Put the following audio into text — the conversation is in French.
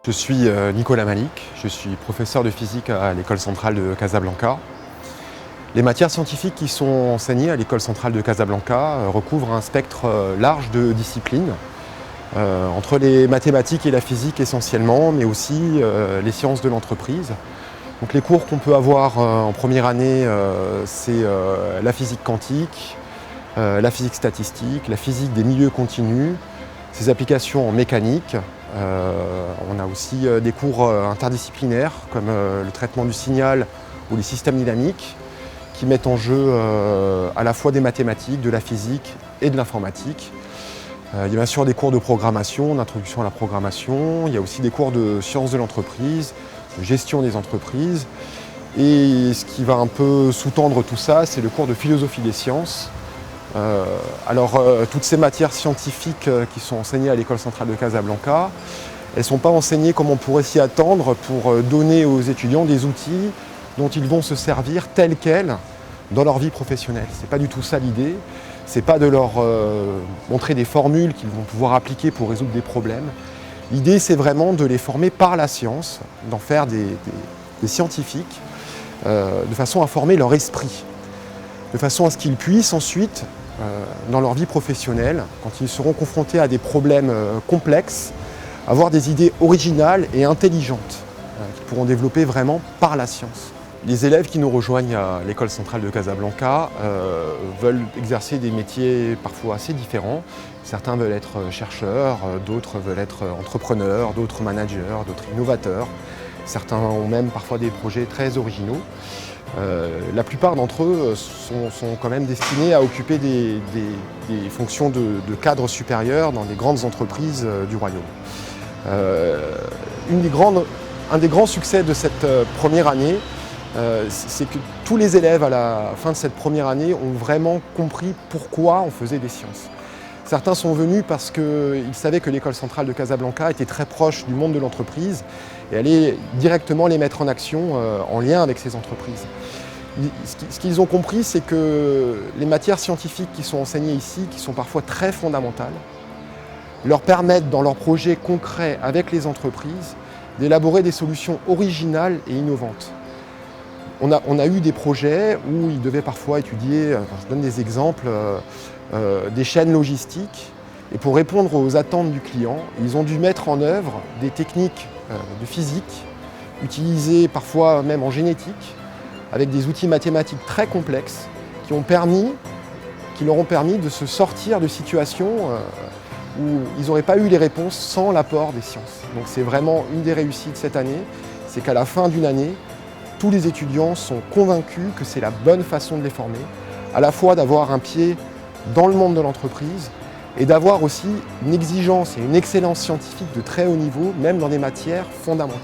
Je suis Nicolas Malik, je suis professeur de physique à l'École centrale de Casablanca. Les matières scientifiques qui sont enseignées à l'École centrale de Casablanca recouvrent un spectre large de disciplines, entre les mathématiques et la physique essentiellement, mais aussi les sciences de l'entreprise. Donc les cours qu'on peut avoir en première année, c'est la physique quantique, la physique statistique, la physique des milieux continus, ses applications en mécanique. On a aussi des cours interdisciplinaires comme le traitement du signal ou les systèmes dynamiques qui mettent en jeu à la fois des mathématiques, de la physique et de l'informatique. Il y a bien sûr des cours de programmation, d'introduction à la programmation. Il y a aussi des cours de sciences de l'entreprise, de gestion des entreprises. Et ce qui va un peu sous-tendre tout ça, c'est le cours de philosophie des sciences. Toutes ces matières scientifiques qui sont enseignées à l'École centrale de Casablanca, elles ne sont pas enseignées comme on pourrait s'y attendre pour donner aux étudiants des outils dont ils vont se servir tels quels dans leur vie professionnelle. Ce n'est pas du tout ça l'idée. Ce n'est pas de leur montrer des formules qu'ils vont pouvoir appliquer pour résoudre des problèmes. L'idée, c'est vraiment de les former par la science, d'en faire des scientifiques, de façon à former leur esprit, de façon à ce qu'ils puissent ensuite, dans leur vie professionnelle, quand ils seront confrontés à des problèmes complexes, avoir des idées originales et intelligentes qu'ils pourront développer vraiment par la science. Les élèves qui nous rejoignent à l'École centrale de Casablanca veulent exercer des métiers parfois assez différents. Certains veulent être chercheurs, d'autres veulent être entrepreneurs, d'autres managers, d'autres innovateurs. Certains ont même parfois des projets très originaux. La plupart d'entre eux sont quand même destinés à occuper des fonctions de cadre supérieur dans des grandes entreprises du royaume. Un des grands succès de cette première année, c'est que tous les élèves à la fin de cette première année ont vraiment compris pourquoi on faisait des sciences. Certains sont venus parce qu'ils savaient que l'École centrale de Casablanca était très proche du monde de l'entreprise et allait directement les mettre en action en lien avec ces entreprises. Ce qu'ils ont compris, c'est que les matières scientifiques qui sont enseignées ici, qui sont parfois très fondamentales, leur permettent dans leurs projets concrets avec les entreprises d'élaborer des solutions originales et innovantes. On a eu des projets où ils devaient parfois étudier, je donne des exemples, des chaînes logistiques. Et pour répondre aux attentes du client, ils ont dû mettre en œuvre des techniques de physique, utilisées parfois même en génétique, avec des outils mathématiques très complexes qui leur ont permis de se sortir de situations où ils n'auraient pas eu les réponses sans l'apport des sciences. Donc c'est vraiment une des réussites cette année, c'est qu'à la fin d'une année, tous les étudiants sont convaincus que c'est la bonne façon de les former, à la fois d'avoir un pied dans le monde de l'entreprise et d'avoir aussi une exigence et une excellence scientifique de très haut niveau, même dans des matières fondamentales.